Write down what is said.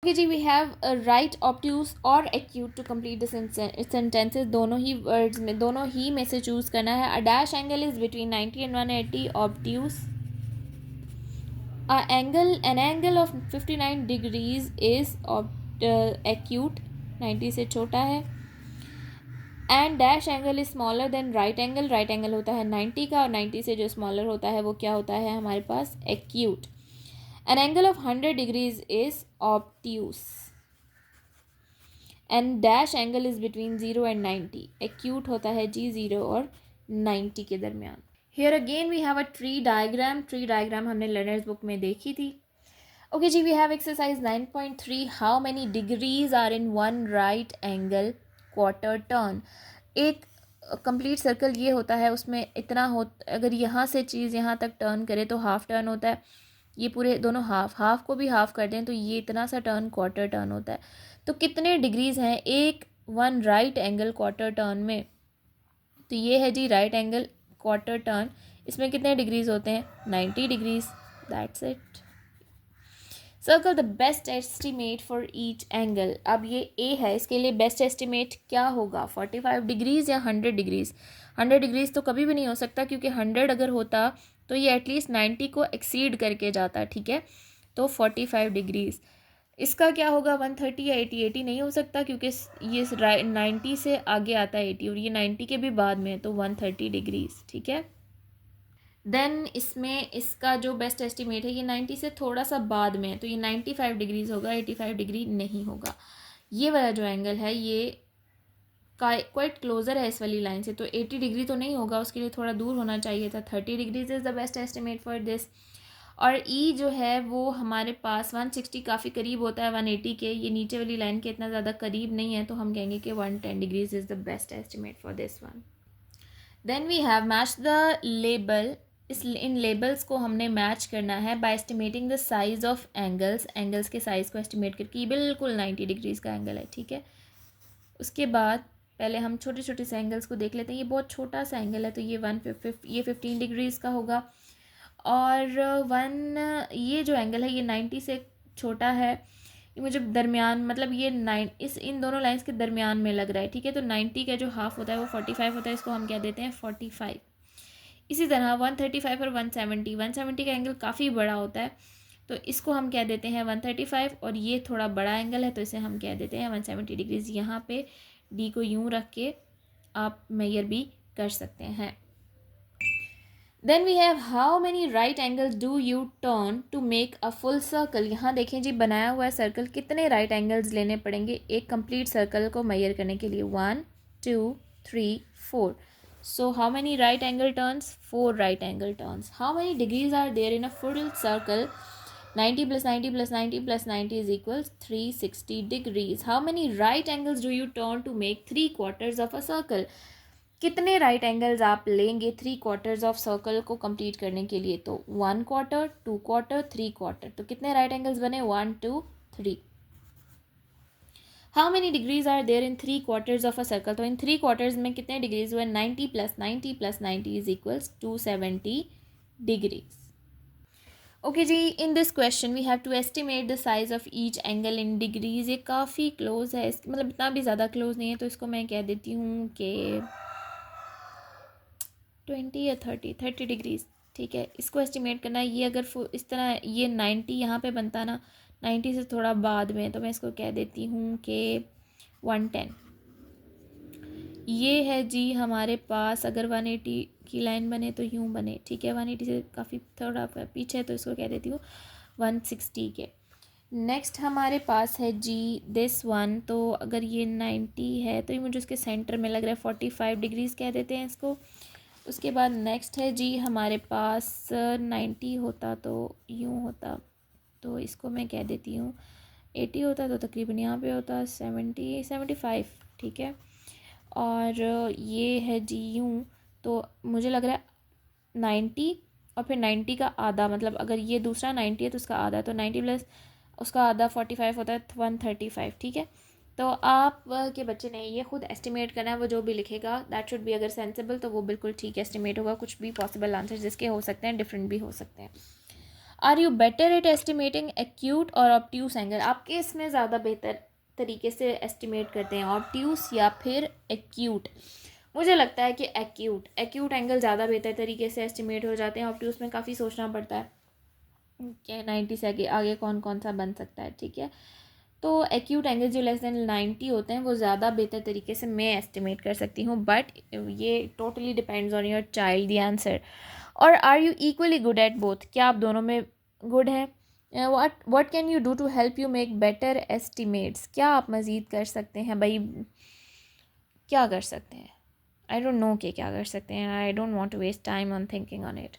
Okay जी, we have right, obtuse और acute to complete the sentences. दोनों ही वर्ड्स में, दोनों ही में से चूज करना है। A dash angle is between 90 and 180, obtuse. An angle of 59 degrees is acute, 90 से छोटा है। And dash angle is smaller than right angle, right angle होता है 90 का, और 90 से जो स्मॉलर होता है वो क्या होता है हमारे पास, acute. An angle of 100 degrees is obtuse. And dash angle is between 0 and 90, acute होता है जी 0 और 90 के दरमियान। Here again we have a tree diagram. Tree diagram हमने लर्नर्स बुक में देखी थी। ओके जी, we have exercise 9.3, how many degrees are in one right angle quarter turn. एक कंप्लीट सर्कल ये होता है, उसमें इतना हो, अगर यहाँ से चीज़ यहाँ तक टर्न करे तो हाफ टर्न होता है। ये पूरे दोनों हाफ को भी हाफ कर दें तो ये इतना सा टर्न क्वार्टर टर्न होता है। तो कितने डिग्रीज हैं एक one right angle quarter turn में? तो ये है जी राइट एंगल क्वार्टर टर्न, इसमें कितने डिग्रीज होते हैं, 90 degrees. That's it. Circle the best estimate for each angle. अब ये ए है, इसके लिए बेस्ट एस्टिमेट क्या होगा, 45 डिग्रीज या 100 डिग्रीज। 100 डिग्रीज तो कभी भी नहीं हो सकता, क्योंकि 100 अगर होता तो ये एटलीस्ट 90 को एक्सीड करके जाता, ठीक है। तो 45 डिग्रीज। इसका क्या होगा, 130 या 80। 80 नहीं हो सकता, क्योंकि ये 90 से आगे आता है 80, और ये 90 के भी बाद में है, तो 130 डिग्रीज, ठीक है। देन इसमें इसका जो बेस्ट एस्टिमेट है ये 90 से थोड़ा सा बाद में है, तो ये 95 डिग्रीज होगा, 85 डिग्री नहीं होगा। ये वाला जो एंगल है ये क्वाइट क्लोजर है इस वाली लाइन से, तो 80 डिग्री तो नहीं होगा, उसके लिए थोड़ा दूर होना चाहिए था। 30 degrees is the best estimate for this. और ई जो है वो हमारे पास 160 काफ़ी करीब होता है 180 के, ये नीचे वाली लाइन के इतना ज़्यादा करीब नहीं है, तो हम कहेंगे कि 110 degrees is the best estimate for this one. Then we have match the label. इन लेबल्स को हमने मैच करना है by estimating the size of angles. Angles के साइज़ को एस्टिमेट करके, बिल्कुल 90 डिग्रीज़ का एंगल है, ठीक है। उसके बाद पहले हम छोटे छोटे से एंगल्स को देख लेते हैं। ये बहुत छोटा सा एंगल है, तो ये 15 डिग्रीज़ का होगा। और ये जो एंगल है ये 90 से छोटा है, ये मुझे दरमियान, मतलब ये इन दोनों लाइंस के दरमियान में लग रहा है, ठीक है। तो 90 का जो हाफ होता है वो 45 होता है, इसको हम क्या देते हैं 45। इसी तरह 135 और 170 का एंगल काफ़ी बड़ा होता है, तो इसको हम क्या देते हैं 135, और ये थोड़ा बड़ा एंगल है तो इसे हम क्या देते हैं 170 डिग्रीज़। यहाँ पे डी को यूँ रख के आप मेजर भी कर सकते हैं। Then we have how many right angles do you turn to make a full circle. यहाँ देखें जी, बनाया हुआ है सर्कल, कितने राइट एंगल्स लेने पड़ेंगे एक कंप्लीट सर्कल को मेजर करने के लिए, 1 2 3 4। So how many right angle turns? 4 right angle turns. How many degrees are there in a full circle? 90 plus 90 plus 90 plus 90 is equals 360 degrees. How many right angles do you turn to make 3/4 of a circle? कितने right angles आप लेंगे 3/4 of circle को complete करने के लिए? तो 1/4, 2/4, 3/4। तो कितने राइट एंगल्स बने, 1 2 3। How many degrees are there in 3/4 of a circle? तो इन 3/4 में कितने डिग्रीज हुए, 90 plus 90 plus 90 is equals 270 degrees. Okay जी, in this question we have to estimate the size of each angle in degrees. ये काफ़ी close है, मतलब इतना भी ज़्यादा क्लोज नहीं है, तो इसको मैं कह देती हूँ कि 20 या 30 डिग्रीज, ठीक है। इसको एस्टिमेट करना है। ये अगर इस तरह ये 90 यहाँ पे बनता ना, 90 से थोड़ा बाद में, तो मैं इसको कह देती हूँ कि 110। ये है जी हमारे पास, अगर 180 की लाइन बने तो यूँ बने, ठीक है। 180 से काफ़ी थोड़ा पीछे है, तो इसको कह देती हूँ 160 के। नेक्स्ट हमारे पास है जी दिस वन। तो अगर ये 90 है तो ये मुझे उसके सेंटर में लग रहा है, 45 डिग्रीज़ कह देते हैं इसको। उसके बाद नेक्स्ट है जी हमारे पास 90 होता तो यूँ होता, तो इसको मैं कह देती हूँ 80 होता तो तकरीबन यहाँ पे होता 75, ठीक है। और ये है जी यूँ, तो मुझे लग रहा है 90 और फिर 90 का आधा, मतलब अगर ये दूसरा 90 है तो उसका आधा, तो 90 प्लस उसका आधा 45 होता है 135, ठीक है। तो आप के बच्चे ने ये खुद एस्टिमेट करना है, वो जो भी लिखेगा दैट शुड बी, अगर सेंसिबल तो वो बिल्कुल ठीक एस्टिमेट होगा। कुछ भी पॉसिबल आंसर जिसके हो सकते हैं डिफरेंट भी हो सकते हैं। Are you better at estimating acute और ऑब्ट्यूस एंगल? आप किस में ज़्यादा बेहतर तरीके से एस्टिमेट करते हैं, ऑब्ट्यूस या फिर एक्यूट? मुझे लगता है कि एक्यूट एंगल ज़्यादा बेहतर तरीके से एस्टिमेट हो जाते हैं। ऑब्ट्यूस में काफ़ी सोचना पड़ता है कि 90 से आगे कौन कौन सा बन सकता है, ठीक है। तो एक्यूट एंगल जो लेस देन 90 होते हैं वो ज़्यादा बेहतर तरीके से मैं एस्टिमेट कर सकती हूँ, बट ये totally depends on your child the answer. और are you equally good at both? क्या आप दोनों में गुड हैं? What can you do to help you make better estimates? क्या आप मज़ीद कर सकते हैं भाई? क्या कर सकते हैं? आई डोंट नो कि क्या कर सकते हैं। I don't want to waste time on thinking on it.